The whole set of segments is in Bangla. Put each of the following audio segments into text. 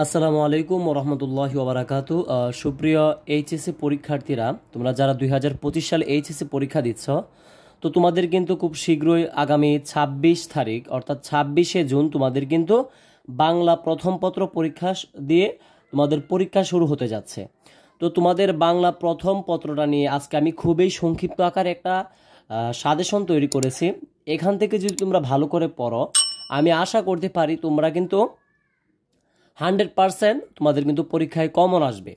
আসসালামু আলাইকুম ওরহমতুল্লাহি ওবারাকাতু। সুপ্রিয় এইচএসসি পরীক্ষার্থীরা, তোমরা যারা 2025 সালে এইচএসসি পরীক্ষা দিচ্ছ, তো তোমাদের কিন্তু খুব শীঘ্রই আগামী 26 তারিখ অর্থাৎ 26শে জুন তোমাদের কিন্তু বাংলা প্রথম পত্র পরীক্ষা দিয়ে তোমাদের পরীক্ষা শুরু হতে যাচ্ছে। তো তোমাদের বাংলা প্রথম পত্রটা নিয়ে আজকে আমি খুবই সংক্ষিপ্ত আকারে একটা সাজেশন তৈরি করেছি। এখান থেকে যদি তোমরা ভালো করে পড়ো, আমি আশা করতে পারি তোমরা কিন্তু 100% তোমাদের কিন্তু পরীক্ষায় কমন আসবে।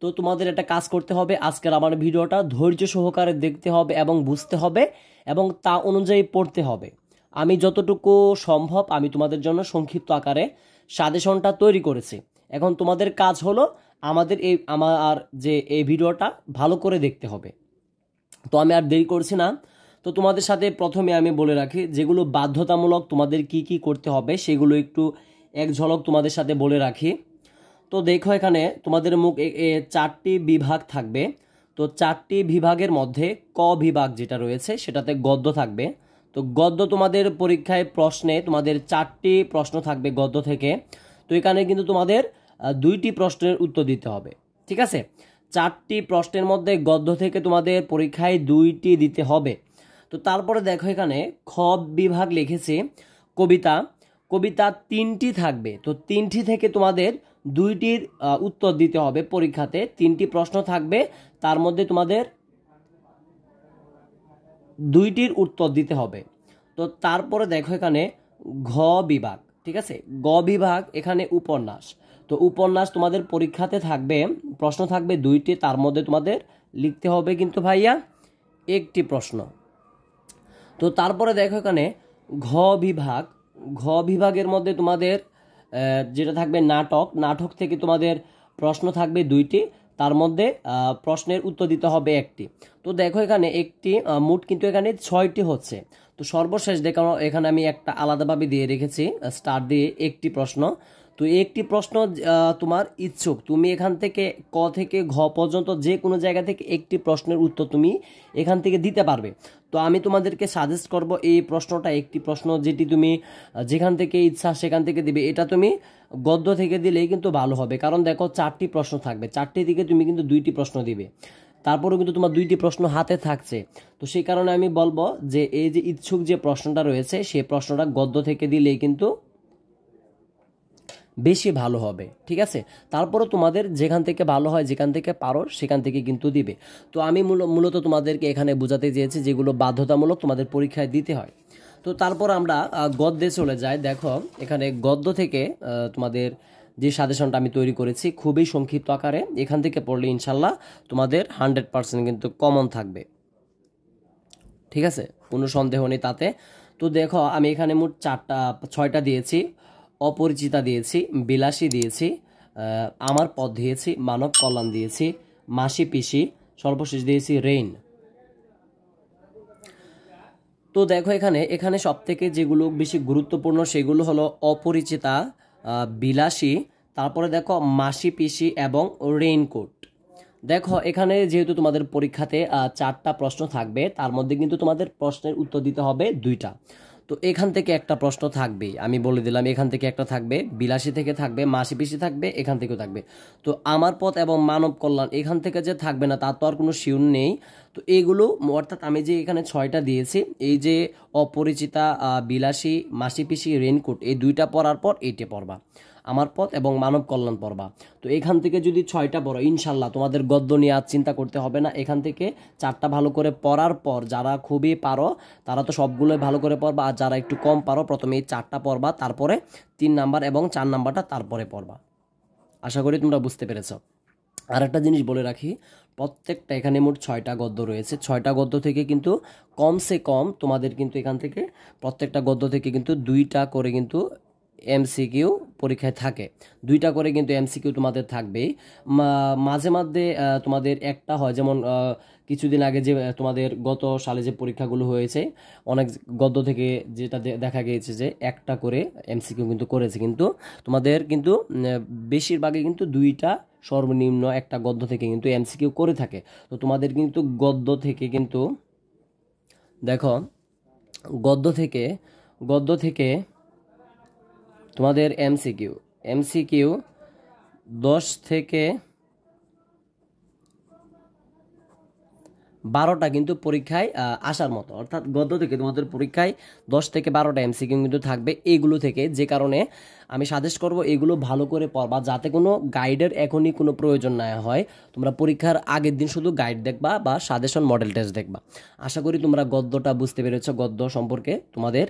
তো তোমাদের একটা কাজ করতে হবে, আজকের আমার ভিডিওটা ধৈর্য সহকারে দেখতে হবে এবং বুঝতে হবে এবং তা অনুযায়ী পড়তে হবে। আমি যতটুকু সম্ভব আমি তোমাদের জন্য সংক্ষিপ্ত আকারে সাজেশনটা তৈরি করেছি। এখন তোমাদের কাজ হলো আমার এই ভিডিওটা ভালো করে দেখতে হবে। তো আমি আর দেরি করছি না। তো তোমাদের সাথে প্রথমে আমি বলে রাখি, যেগুলো বাধ্যতামূলক তোমাদের কি কি করতে হবে সেগুলো একটু এক ঝলক তোমাদের সাথে বলে রাখি। তো দেখো, এখানে তোমাদের চারটি বিভাগ থাকবে। তো চারটি বিভাগের মধ্যে ক বিভাগ যেটা রয়েছে সেটাতে গদ্য থাকবে। তো গদ্য তোমাদের পরীক্ষায় প্রশ্নে তোমাদের চারটি প্রশ্ন থাকবে গদ্য থেকে। তো এখানে কিন্তু তোমাদের দুইটি প্রশ্নের উত্তর দিতে হবে, ঠিক আছে? চারটি প্রশ্নের মধ্যে গদ্য থেকে তোমাদের পরীক্ষায় দুইটি দিতে হবে। তো তারপরে দেখো, এখানে খ বিভাগ লিখেছি কবিতা। কবিতা তিনটি থাকবে। তো তিনটি থেকে তোমাদের দুইটির উত্তর দিতে হবে পরীক্ষাতে। তিনটি প্রশ্ন থাকবে, তার মধ্যে তোমাদের দুইটির উত্তর দিতে হবে। তো তারপরে দেখো, এখানে ঘ বিভাগ, ঠিক আছে? গ বিভাগ এখানে উপন্যাস। তো উপন্যাস তোমাদের পরীক্ষাতে থাকবে, প্রশ্ন থাকবে দুইটি, তার মধ্যে তোমাদের লিখতে হবে কিন্তু ভাইয়া একটি প্রশ্ন। তো তারপরে দেখো, এখানে ঘ বিভাগ। ঘ বিভাগের মধ্যে তোমাদের যেটা থাকবে নাটক। নাটক থেকে তোমাদের প্রশ্ন থাকবে দুইটি, তার মধ্যে প্রশ্নের উত্তর দিতে হবে একটি। তো দেখো, এখানে একটি মোট কিন্তু এখানে 6টি হচ্ছে। তো সর্বশেষ দেখো, এখানে আমি একটা আলাদাভাবে দিয়ে রেখেছি স্টার দিয়ে একটি প্রশ্ন। তো একটি প্রশ্ন তোমার ইচ্ছুক, তুমি এখান থেকে ক থেকে ঘ পর্যন্ত যে কোনো জায়গা থেকে একটি প্রশ্নের উত্তর তুমি এখান থেকে দিতে পারবে। তো আমি তোমাদেরকে সাজেস্ট করব এই প্রশ্নটা, একটি প্রশ্ন যেটি তুমি যেখান থেকে ইচ্ছা সেখান থেকে দিবে। এটা তুমি গদ্য থেকে দিলেই কিন্তু ভালো হবে, কারণ দেখো চারটি প্রশ্ন থাকবে, চারটি দিকে তুমি কিন্তু দুইটি প্রশ্ন দিবে, তারপরেও কিন্তু তোমার দুইটি প্রশ্ন হাতে থাকছে। তো সেই কারণে আমি বলবো যে এই যে ইচ্ছুক যে প্রশ্নটা রয়েছে সেই প্রশ্নটা গদ্য থেকে দিলেই কিন্তু বেশি ভালো হবে, ঠিক আছে? তারপরও তোমাদের যেখান থেকে ভালো হয়, যেখান থেকে পারো সেখান থেকে কিন্তু দিবে। তো আমি মূলত তোমাদেরকে এখানে বোঝাতে চেয়েছি যেগুলো বাধ্যতামূলক তোমাদের পরীক্ষায় দিতে হয়। তো তারপর আমরা গদ্যে চলে যাই। দেখো, এখানে গদ্য থেকে তোমাদের যে সাজেশনটা আমি তৈরি করেছি খুবই সংক্ষিপ্ত আকারে, এখান থেকে পড়লে ইনশাল্লাহ তোমাদের 100% কিন্তু কমন থাকবে, ঠিক আছে? কোনো সন্দেহ নেই তাতে। তো দেখো, আমি এখানে মোট 6টা দিয়েছি। অপরিচিতা দিয়েছি, বিলাসী দিয়েছি, আমার পথ দিয়েছি, মানব কল্যাণ দিয়েছি, মাসি পিসি, সর্বশেষ দিয়েছি রেইন। তো দেখো, এখানে এখানে সব থেকে যেগুলো বেশি গুরুত্বপূর্ণ সেগুলো হলো অপরিচিতা, বিলাসী, তারপরে দেখো মাসি পিসি এবং রেইনকোট। দেখো, এখানে যেহেতু তোমাদের পরীক্ষাতে 4টা প্রশ্ন থাকবে, তার মধ্যে কিন্তু তোমাদের প্রশ্নের উত্তর দিতে হবে 2টা। তো এখান থেকে একটা প্রশ্ন থাকবে, আমি বলে দিলাম, এখান থেকে একটা থাকবে, বিলাসী থেকে থাকবে, মাসি পিসি থাকবে, এখান থেকেও থাকবে। তো আমার পথ এবং মানব কল্যাণ এখান থেকে যে থাকবে না তার তো আর কোনো শিউর নেই। তো এইগুলো অর্থাৎ আমি যে এখানে 6টা দিয়েছি, এই যে অপরিচিতা, বিলাসী, মাসি পিসি, রেইনকোট, এই 2টা পড়ার পর এইটা পড়বা, আমার পথ এবং মানব কল্যাণ পড়বা। তো এখান থেকে যদি 6টা পড়ো ইনশাল্লাহ তোমাদের গদ্য নিয়ে আর চিন্তা করতে হবে না। এখান থেকে 4টা ভালো করে পড়ার পর যারা খুবই পারো তারা তো সবগুলোই ভালো করে পড়বা, আর যারা একটু কম পারো প্রথমে এই 4টা পড়বা, তারপরে 3 নাম্বার এবং 4 নাম্বারটা তারপরে পড়বা। আশা করি তোমরা বুঝতে পেরেছ। আর একটা জিনিস বলে রাখি, প্রত্যেকটা এখানে মোট 6টা গদ্য রয়েছে। 6টা গদ্য থেকে কিন্তু কমসে কম তোমাদের কিন্তু এখান থেকে প্রত্যেকটা গদ্য থেকে কিন্তু 2টা করে কিন্তু এমসিকিউ পরীক্ষায় থাকে, 2টা করে কিন্তু এমসিকিউ তোমাদের থাকবেই। মাঝে মাঝে তোমাদের একটা হয়, যেমন কিছুদিন আগে যে তোমাদের গত সালে যে পরীক্ষাগুলো হয়েছে অনেক গদ্য থেকে যেটা দেখা গিয়েছে যে একটা করে এমসিকিউ কিন্তু করেছে, কিন্তু তোমাদের কিন্তু বেশিরভাগই কিন্তু 2টা সর্বনিম্ন একটা গদ্য থেকে কিন্তু এমসিকিউ করে থাকে। তো তোমাদের কিন্তু গদ্য থেকে কিন্তু দেখো, গদ্য থেকে তোমাদের এমসিকিউ 10 থেকে 12টা কিন্তু পরীক্ষায় আসার মতো, অর্থাৎ গদ্য থেকে তোমাদের পরীক্ষায় 10 থেকে 12টা এমসিকিউ কিন্তু থাকবে এইগুলো থেকে। যে কারণে আমি সাজেস্ট করব এগুলো ভালো করে পড়বা, যাতে কোনো গাইডের এখনই কোনো প্রয়োজন না হয়। তোমরা পরীক্ষার আগের দিন শুধু গাইড দেখবা বা সাজেশন মডেল টেস্ট দেখবা। আশা করি তোমরা গদ্যটা বুঝতে পেরেছো। গদ্য সম্পর্কে তোমাদের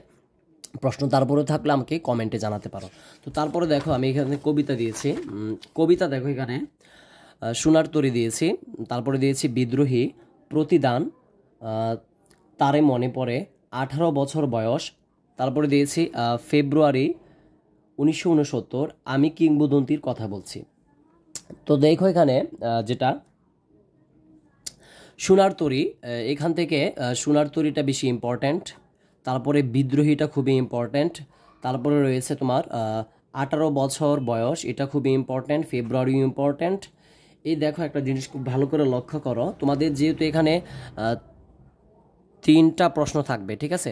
প্রশ্ন তারপরে থাকলে আমাকে কমেন্টে জানাতে পারো। তো তারপরে দেখো আমি এখানে কবিতা দিয়েছি। কবিতা দেখো এখানে সোনার তরী দিয়েছি, তারপরে দিয়েছি বিদ্রোহী, প্রতিদান, তারে মনে পড়ে, 18 বছর বয়স, তারপরে দিয়েছি ফেব্রুয়ারি 1969, আমি কিংবদন্তির কথা বলছি। তো দেখো এখানে যেটা সোনার তরী, এখান থেকে সোনার তরীটা বেশি ইম্পর্ট্যান্ট, তারপরে বিদ্রোহীটা খুবই ইম্পর্ট্যান্ট, তারপরে রয়েছে তোমার 18 বছর বয়স, এটা খুবই ইম্পর্ট্যান্ট, ফেব্রুয়ারি ইম্পর্ট্যান্ট। এই দেখো একটা জিনিস খুব ভালো করে লক্ষ্য করো, তোমাদের যেহেতু এখানে 3টা প্রশ্ন থাকবে, ঠিক আছে,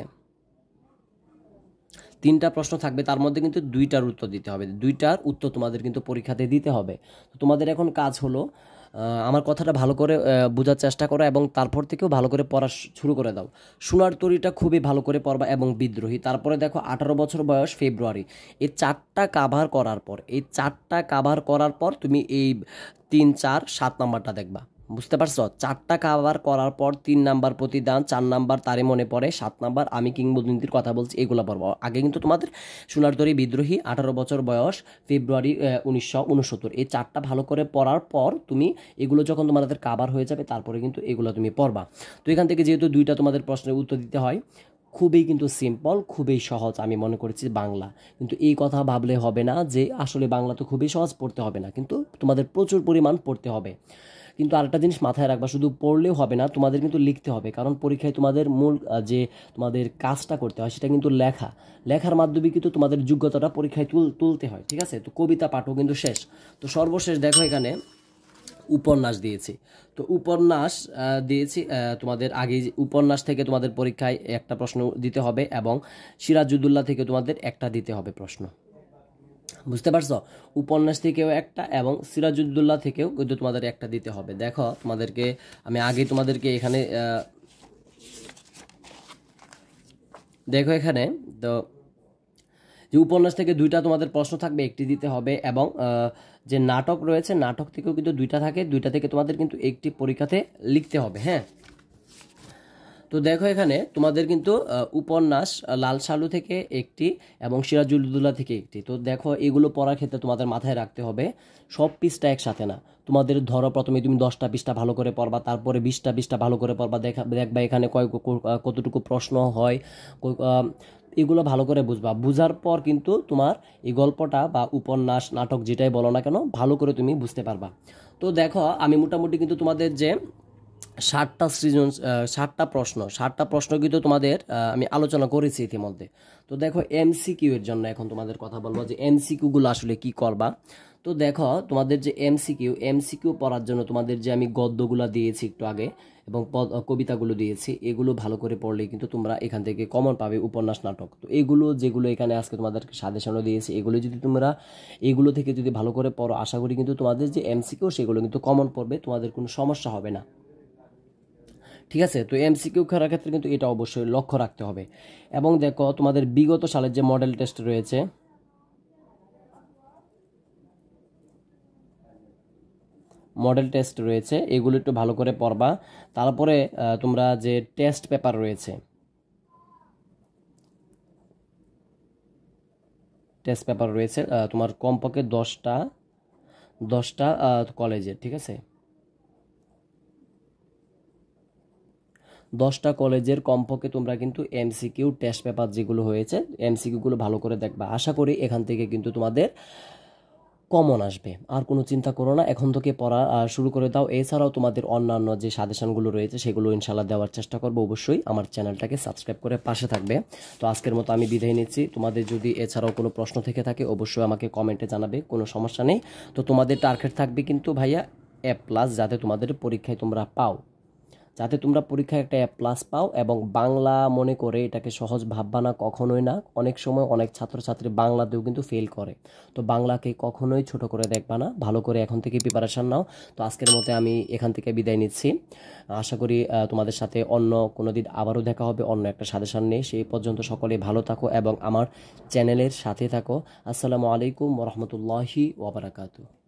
3টা প্রশ্ন থাকবে, তার মধ্যে কিন্তু 2টার উত্তর দিতে হবে। 2টার উত্তর তোমাদের কিন্তু পরীক্ষাতে দিতে হবে। তো তোমাদের এখন কাজ হলো আমার কথাটা ভালো করে বোঝার চেষ্টা করো এবং তারপর থেকেও ভালো করে পড়া শুরু করে দাও। সোনার তরীটা খুবই ভালো করে পড়বা এবং বিদ্রোহী, তারপরে দেখো 18 বছর বয়স, ফেব্রুয়ারি। এই 4টা কাভার করার পর তুমি এই 3, 4, 7 নাম্বারটা দেখবা। বুঝতে পারছো? 4টা কাভার করার পর 3 নাম্বার প্রতিদান, 4 নাম্বার তারে মনে পড়ে, 7 নাম্বার আমি কিংবদন্তির কথা বলছি, এগুলো পড়বো। আগে কিন্তু তোমাদের সোনার তরী, বিদ্রোহী, 18 বছর বয়স, ফেব্রুয়ারি 1969, এই 4টা ভালো করে পড়ার পর তুমি এগুলো যখন তোমাদের কাভার হয়ে যাবে তারপরে কিন্তু এগুলো তুমি পড়বা। তো এখান থেকে যেহেতু 2টা তোমাদের প্রশ্নের উত্তর দিতে হয়, খুবই কিন্তু সিম্পল, খুবই সহজ আমি মনে করেছি বাংলা। কিন্তু এই কথা ভাবলে হবে না যে আসলে বাংলা তো খুবই সহজ, পড়তে হবে না, কিন্তু তোমাদের প্রচুর পরিমাণ পড়তে হবে। কিন্তু আরেকটা জিনিস মাথায় রাখবা, শুধু পড়লেও হবে না, তোমাদের কিন্তু লিখতে হবে। কারণ পরীক্ষায় তোমাদের মূল যে তোমাদের কাজটা করতে হয় সেটা কিন্তু লেখার মাধ্যমে কিন্তু তোমাদের যোগ্যতাটা পরীক্ষায় তুলতে হয়, ঠিক আছে। তো কবিতা পাঠও কিন্তু শেষ। তো সর্বশেষ দেখো এখানে উপন্যাস দিয়েছি। তো উপন্যাস দিয়েছি তোমাদের আগে, উপন্যাস থেকে তোমাদের পরীক্ষায় একটা প্রশ্ন দিতে হবে এবং সিরাজউদ্দৌলা থেকে তোমাদের একটা দিতে হবে প্রশ্ন। বুঝতে পারছো? উপন্যাস থেকেও একটা এবং সিরাজউদ্দৌলা থেকেও কিন্তু তোমাদের একটা দিতে হবে। দেখো তোমাদেরকে আমি আগে তোমাদেরকে এখানে দেখো এখানে তো যে উপন্যাস থেকে 2টা তোমাদের প্রশ্ন থাকবে, একটি দিতে হবে এবং যে নাটক রয়েছে নাটক থেকেও কিন্তু 2টা থাকে, 2টা থেকে তোমাদের কিন্তু একটি পরীক্ষাতে লিখতে হবে। হ্যাঁ, তো দেখো এখানে তোমাদের কিন্তু উপন্যাস লাল সালু থেকে একটি এবং সিরাজউদ্দৌলা থেকে একটি। তো দেখো এগুলো পড়ার ক্ষেত্রে তোমাদের মাথায় রাখতে হবে সব পৃষ্ঠা একসাথে না। তোমাদের ধরো প্রথমে তুমি 10টা পৃষ্ঠা ভালো করে পড়বা, তারপরে 20টা পৃষ্ঠা ভালো করে পড়বা, দেখবা এখানে কতটুকু প্রশ্ন হয়, এগুলো ভালো করে বুঝবা। বুঝার পর কিন্তু তোমার এই গল্পটা বা উপন্যাস নাটক যেটাই বলো না কেন ভালো করে তুমি বুঝতে পারবা। তো দেখো আমি মোটামুটি কিন্তু তোমাদের যে 7টা প্রশ্ন কিন্তু তোমাদের আমি আলোচনা করেছি ইতিমধ্যে। তো দেখো এমসিকিউ এর জন্য এখন তোমাদের কথা বলবো যে এমসিকিউ গুলো আসলে কি করবা। তো দেখো তোমাদের যে এমসিকিউ পড়ার জন্য তোমাদের যে আমি গদ্যগুলো দিয়েছি একটু আগে এবং কবিতাগুলো দিয়েছি, এগুলো ভালো করে পড়লে কিন্তু তোমরা এখান থেকে কমন পাবে উপন্যাস নাটক। তো এগুলো যেগুলো এখানে আজকে তোমাদেরকে সাজেশনও দিয়েছি, এগুলো যদি তোমরা এগুলো থেকে যদি ভালো করে পড়ো, আশা করি কিন্তু তোমাদের যে এমসিকিউ সেগুলো কিন্তু কমন পড়বে, তোমাদের কোনো সমস্যা হবে না, ঠিক আছে। তো এমসিকিউ করার ক্ষেত্রে কিন্তু এটা অবশ্যই লক্ষ্য রাখতে হবে। এবং দেখো তোমাদের বিগত সালের যে মডেল টেস্ট রয়েছে, এগুলো একটু ভালো করে পড়বা। তারপরে তোমরা যে টেস্ট পেপার রয়েছে, তোমার কমপক্ষে 10টা কলেজের, ঠিক আছে, 10টা কলেজের কমপক্ষে তোমরা কিন্তু এমসিকিউ টেস্ট পেপার যেগুলো হয়েছে এমসিকিউগুলো ভালো করে দেখবা। আশা করি এখান থেকে কিন্তু তোমাদের কমন আসবে, আর কোনো চিন্তা করো না, এখন থেকে পড়া শুরু করে দাও। এছাড়াও তোমাদের অন্যান্য যে সাজেশনগুলো রয়েছে সেগুলো ইনশাল্লাহ দেওয়ার চেষ্টা করবো। অবশ্যই আমার চ্যানেলটাকে সাবস্ক্রাইব করে পাশে থাকবে। তো আজকের মতো আমি বিদায় নিচ্ছি। তোমাদের যদি এছাড়াও কোনো প্রশ্ন থেকে থাকে অবশ্যই আমাকে কমেন্টে জানাবে, কোনো সমস্যা নেই। তো তোমাদের টার্গেট থাকবে কিন্তু ভাইয়া A+, যাতে তোমাদের পরীক্ষায় তোমরা পাও, যাতে তোমরা পরীক্ষায় একটা A+ পাও। এবং বাংলা মনে করে এটাকে সহজ ভাববা না, কখনোই না। অনেক সময় অনেক ছাত্রছাত্রী বাংলাতেও কিন্তু ফেল করে। তো বাংলাকে কখনোই ছোট করে দেখবা না, ভালো করে এখন থেকে প্রিপারেশান নাও। তো আজকের মতো আমি এখান থেকে বিদায় নিচ্ছি। আশা করি তোমাদের সাথে অন্য কোনো দিন আবারও দেখা হবে অন্য একটা সাজেশন নিয়ে। সেই পর্যন্ত সকলে ভালো থাকো এবং আমার চ্যানেলের সাথে থাকো। আসসালামু আলাইকুম ওয়া রাহমাতুল্লাহি ওয়া বারাকাতুহু।